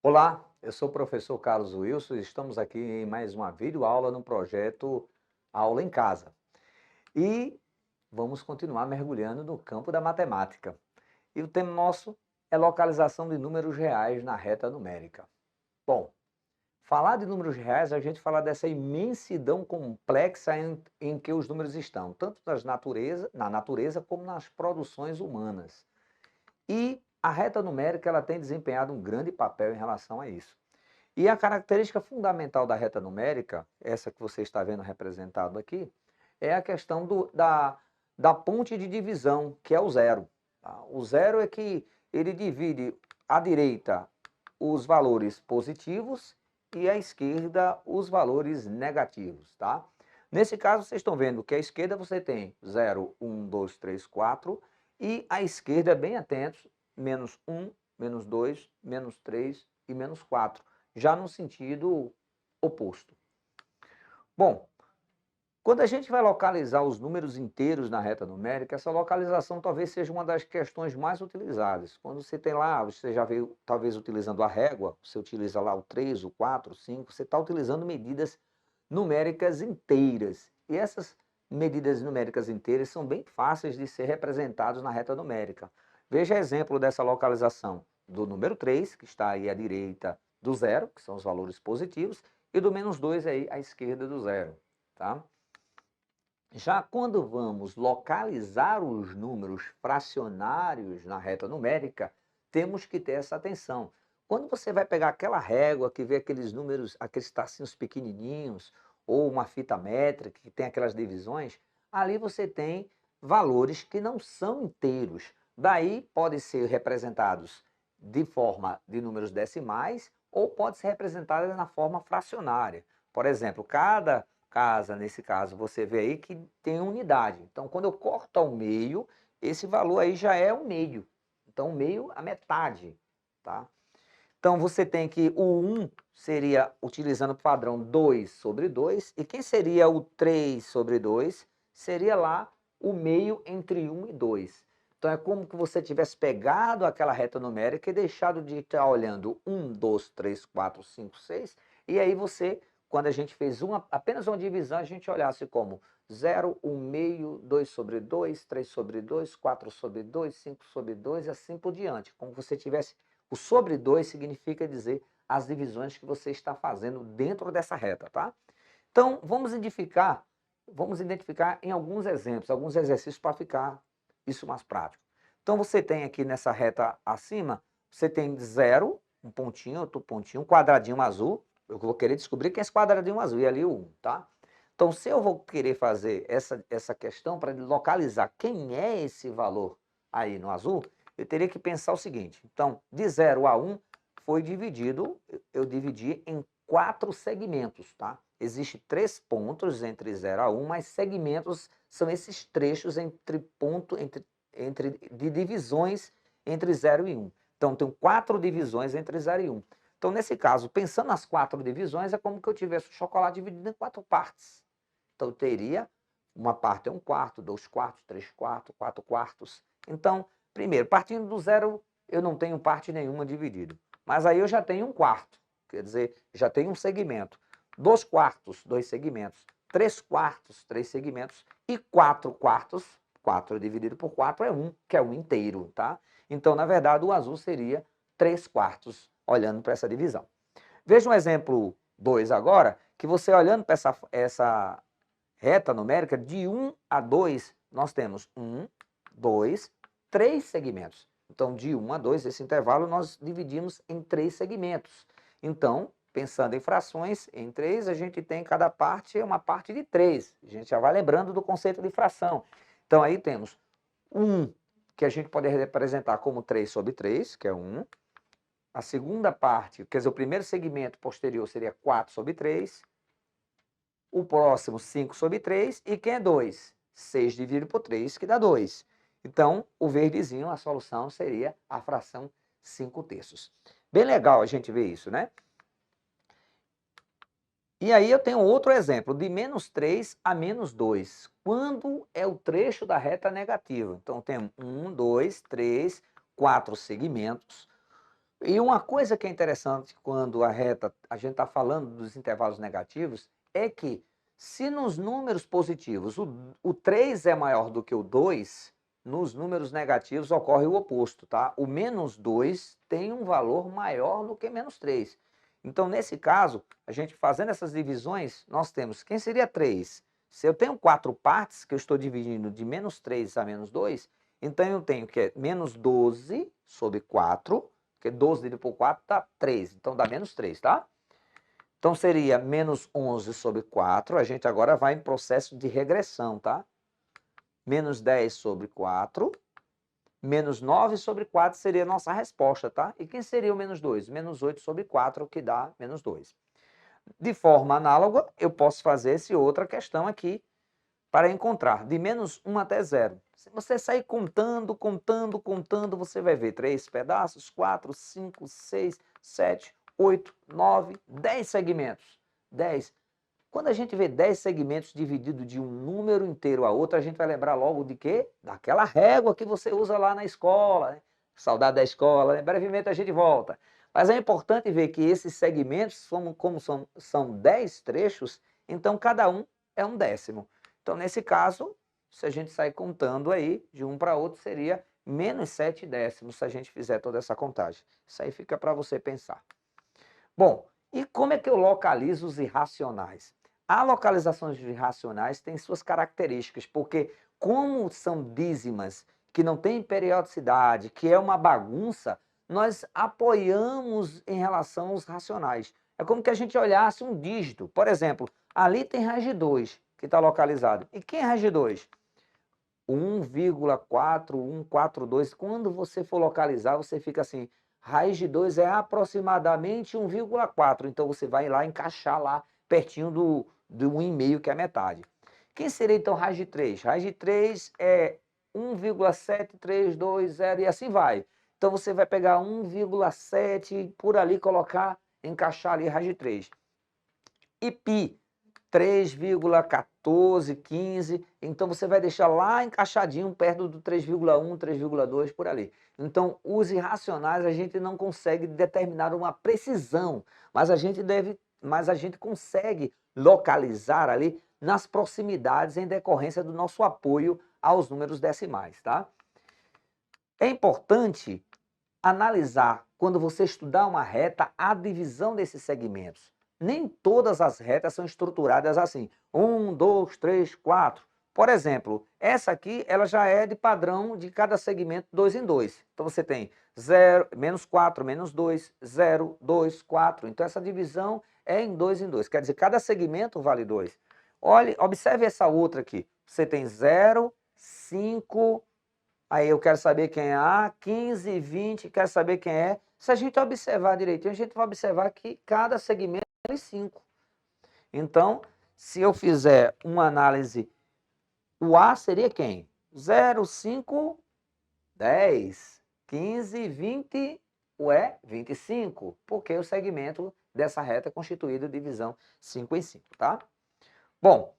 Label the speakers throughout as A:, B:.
A: Olá, eu sou o professor Carlos Wilson e estamos aqui em mais uma videoaula no projeto Aula em Casa. E vamos continuar mergulhando no campo da matemática. E o tema nosso é localização de números reais na reta numérica. Bom, falar de números reais, a gente fala dessa imensidão complexa em que os números estão, tanto na natureza como nas produções humanas. E a reta numérica ela tem desempenhado um grande papel em relação a isso. E a característica fundamental da reta numérica, essa que você está vendo representado aqui, é a questão da ponte de divisão, que é o zero. Tá? O zero é que ele divide à direita os valores positivos e à esquerda os valores negativos. Tá? Nesse caso, vocês estão vendo que à esquerda você tem 0, 1, 2, 3, 4, e à esquerda, bem atentos, menos 1, menos 2, menos 3 e menos 4 já no sentido oposto. Bom, quando a gente vai localizar os números inteiros na reta numérica, essa localização talvez seja uma das questões mais utilizadas. Quando você tem lá, você já veio talvez utilizando a régua, você utiliza lá o 3, o 4, o 5, você está utilizando medidas numéricas inteiras. E essas medidas numéricas inteiras são bem fáceis de ser representadas na reta numérica. Veja exemplo dessa localização do número 3, que está aí à direita do zero, que são os valores positivos, e do menos 2 aí à esquerda do zero. Tá? Já quando vamos localizar os números fracionários na reta numérica, temos que ter essa atenção. Quando você vai pegar aquela régua que vê aqueles números, aqueles tacinhos pequenininhos, ou uma fita métrica que tem aquelas divisões, ali você tem valores que não são inteiros. Daí podem ser representados de forma de números decimais ou pode ser representada na forma fracionária. Por exemplo, cada casa, nesse caso, você vê aí que tem unidade. Então, quando eu corto ao meio, esse valor aí já é o meio. Então, o meio, a metade, tá? Então, você tem que o 1 seria, utilizando o padrão 2 sobre 2, e quem seria o 3 sobre 2? Seria lá o meio entre 1 e 2. Então, é como que você tivesse pegado aquela reta numérica e deixado de estar olhando 1, 2, 3, 4, 5, 6, e aí você, quando a gente fez apenas uma divisão, a gente olhasse como 0, 1 meio, 2 sobre 2, 3 sobre 2, 4 sobre 2, 5 sobre 2 e assim por diante. Como você tivesse o sobre 2 significa dizer as divisões que você está fazendo dentro dessa reta, tá? Então, vamos identificar em alguns exemplos, alguns exercícios para ficar isso mais prático. Então, você tem aqui nessa reta acima, você tem 0, um pontinho, outro pontinho, um quadradinho azul. Eu vou querer descobrir quem é esse quadradinho azul, e ali o 1, tá? Então, se eu vou querer fazer essa questão para localizar quem é esse valor aí no azul, eu teria que pensar o seguinte. Então, de 0 a 1 foi dividido, eu dividi em 4 segmentos, tá? Existem 3 pontos entre 0 a 1, mas segmentos são esses trechos de divisões entre 0 e 1. Então, tem 4 divisões entre 0 e 1. Então, nesse caso, pensando nas 4 divisões, é como que eu tivesse o chocolate dividido em 4 partes. Então, eu teria uma parte é 1/4, 2/4, 3/4, 4/4. Então, primeiro, partindo do zero, eu não tenho parte nenhuma dividido. Mas aí eu já tenho 1/4, quer dizer, já tenho um segmento. 2/4, 2 segmentos. 3/4, 3 segmentos. E 4/4, 4 dividido por 4 é 1, que é um inteiro, tá? Então, na verdade, o azul seria 3/4, olhando para essa divisão. Veja um exemplo 2 agora, que você olhando para essa reta numérica, de 1 a 2, nós temos 1, 2, 3 segmentos. Então, de 1 a 2, esse intervalo, nós dividimos em 3 segmentos. Então, pensando em frações, em 3, a gente tem cada parte, uma parte de 3. A gente já vai lembrando do conceito de fração. Então, aí temos 1, que a gente pode representar como 3 sobre 3, que é 1. A segunda parte, quer dizer, o primeiro segmento posterior seria 4 sobre 3. O próximo, 5 sobre 3. E quem é 2? 6 dividido por 3, que dá 2. Então, o verdezinho, a solução seria a fração 5/3. Bem legal a gente ver isso, né? E aí eu tenho outro exemplo, de menos 3 a menos 2. Quando é o trecho da reta negativa? Então, temos 1, 2, 3, 4 segmentos. E uma coisa que é interessante quando a gente está falando dos intervalos negativos, é que se nos números positivos o 3 é maior do que o 2, nos números negativos ocorre o oposto, tá? O menos 2 tem um valor maior do que menos 3. Então, nesse caso, a gente fazendo essas divisões, nós temos, quem seria 3? Se eu tenho 4 partes, que eu estou dividindo de menos 3 a menos 2, então eu tenho que é menos 12 sobre 4, porque 12 dividido por 4 dá 3, então dá menos 3, tá? Então seria menos 11 sobre 4, a gente agora vai em processo de regressão, tá? Menos 10 sobre 4, menos 9 sobre 4 seria a nossa resposta, tá? E quem seria o menos 2? Menos 8 sobre 4, que dá menos 2. De forma análoga, eu posso fazer essa outra questão aqui, para encontrar de menos 1 até 0. Se você sair contando, contando, contando, você vai ver 3 pedaços, 4, 5, 6, 7, 8, 9, 10 segmentos. 10. Quando a gente vê 10 segmentos dividido de um número inteiro a outro, a gente vai lembrar logo de quê? Daquela régua que você usa lá na escola, né? Saudade da escola, né? Brevemente a gente volta. Mas é importante ver que esses segmentos, como são 10 trechos, então cada um é um décimo. Então, nesse caso, se a gente sair contando aí, de um para outro, seria menos 7 décimos, se a gente fizer toda essa contagem. Isso aí fica para você pensar. Bom, e como é que eu localizo os irracionais? A localização de irracionais tem suas características, porque como são dízimas, que não tem periodicidade, que é uma bagunça, nós apoiamos em relação aos racionais. É como que a gente olhasse um dígito. Por exemplo, ali tem raiz de 2, que está localizado. E quem é raiz de 2? 1,4142. Quando você for localizar, você fica assim, raiz de 2 é aproximadamente 1,4. Então, você vai lá encaixar lá, pertinho do 1,5, que é a metade. Quem seria, então, raiz de 3? Raiz de 3 é 1,7320 e assim vai. Então, você vai pegar 1,7 por ali, colocar, encaixar ali raiz de 3. E π, 3,1415, então você vai deixar lá encaixadinho perto do 3,1, 3,2 por ali. Então, os irracionais a gente não consegue determinar uma precisão, mas a gente consegue localizar ali nas proximidades em decorrência do nosso apoio aos números decimais, tá? É importante analisar, quando você estudar uma reta, a divisão desses segmentos. Nem todas as retas são estruturadas assim. 1, 2, 3, 4. Por exemplo, essa aqui ela já é de padrão de cada segmento 2 em 2. Então você tem 0, menos 4, menos 2, 0, 2, 4. Então essa divisão é em 2 em 2. Quer dizer, cada segmento vale 2. Olhe, observe essa outra aqui. Você tem 0, 5, aí eu quero saber quem é A, 15, 20, quero saber quem é. Se a gente observar direitinho, a gente vai observar que cada segmento é 5. Então, se eu fizer uma análise, o A seria quem? 0, 5, 10, 15, 20, 25, porque o segmento dessa reta é constituído de divisão 5 em 5, tá? Bom,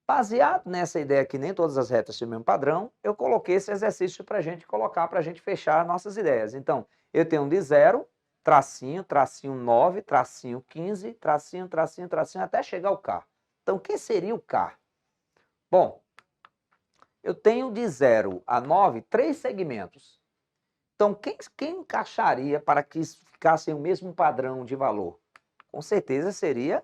A: baseado nessa ideia que nem todas as retas têm o mesmo padrão, eu coloquei esse exercício para a gente colocar, para a gente fechar nossas ideias. Então, eu tenho de 0, tracinho, tracinho 9, tracinho 15, tracinho, tracinho, tracinho, até chegar ao K. Então, o que seria o K? Bom, eu tenho de 0 a 9, 3 segmentos. Então, quem encaixaria para que ficasse o mesmo padrão de valor? Com certeza seria...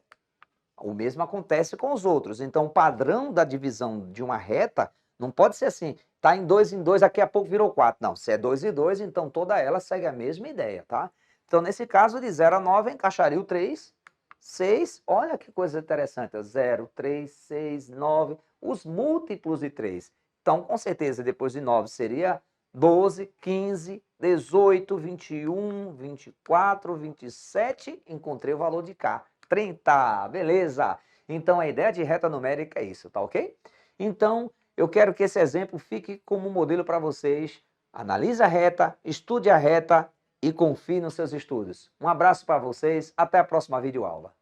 A: O mesmo acontece com os outros. Então, o padrão da divisão de uma reta não pode ser assim, está em 2 em 2, daqui a pouco virou 4. Não, se é 2 em 2, então toda ela segue a mesma ideia, tá? Então, nesse caso, de 0 a 9, encaixaria o 3, 6, olha que coisa interessante, 0, 3, 6, 9, os múltiplos de 3. Então, com certeza, depois de 9 seria 12, 15, 18, 21, 24, 27, encontrei o valor de K. 30, beleza? Então, a ideia de reta numérica é isso, tá ok? Então, eu quero que esse exemplo fique como modelo para vocês. Analise a reta, estude a reta e confie nos seus estudos. Um abraço para vocês, até a próxima videoaula.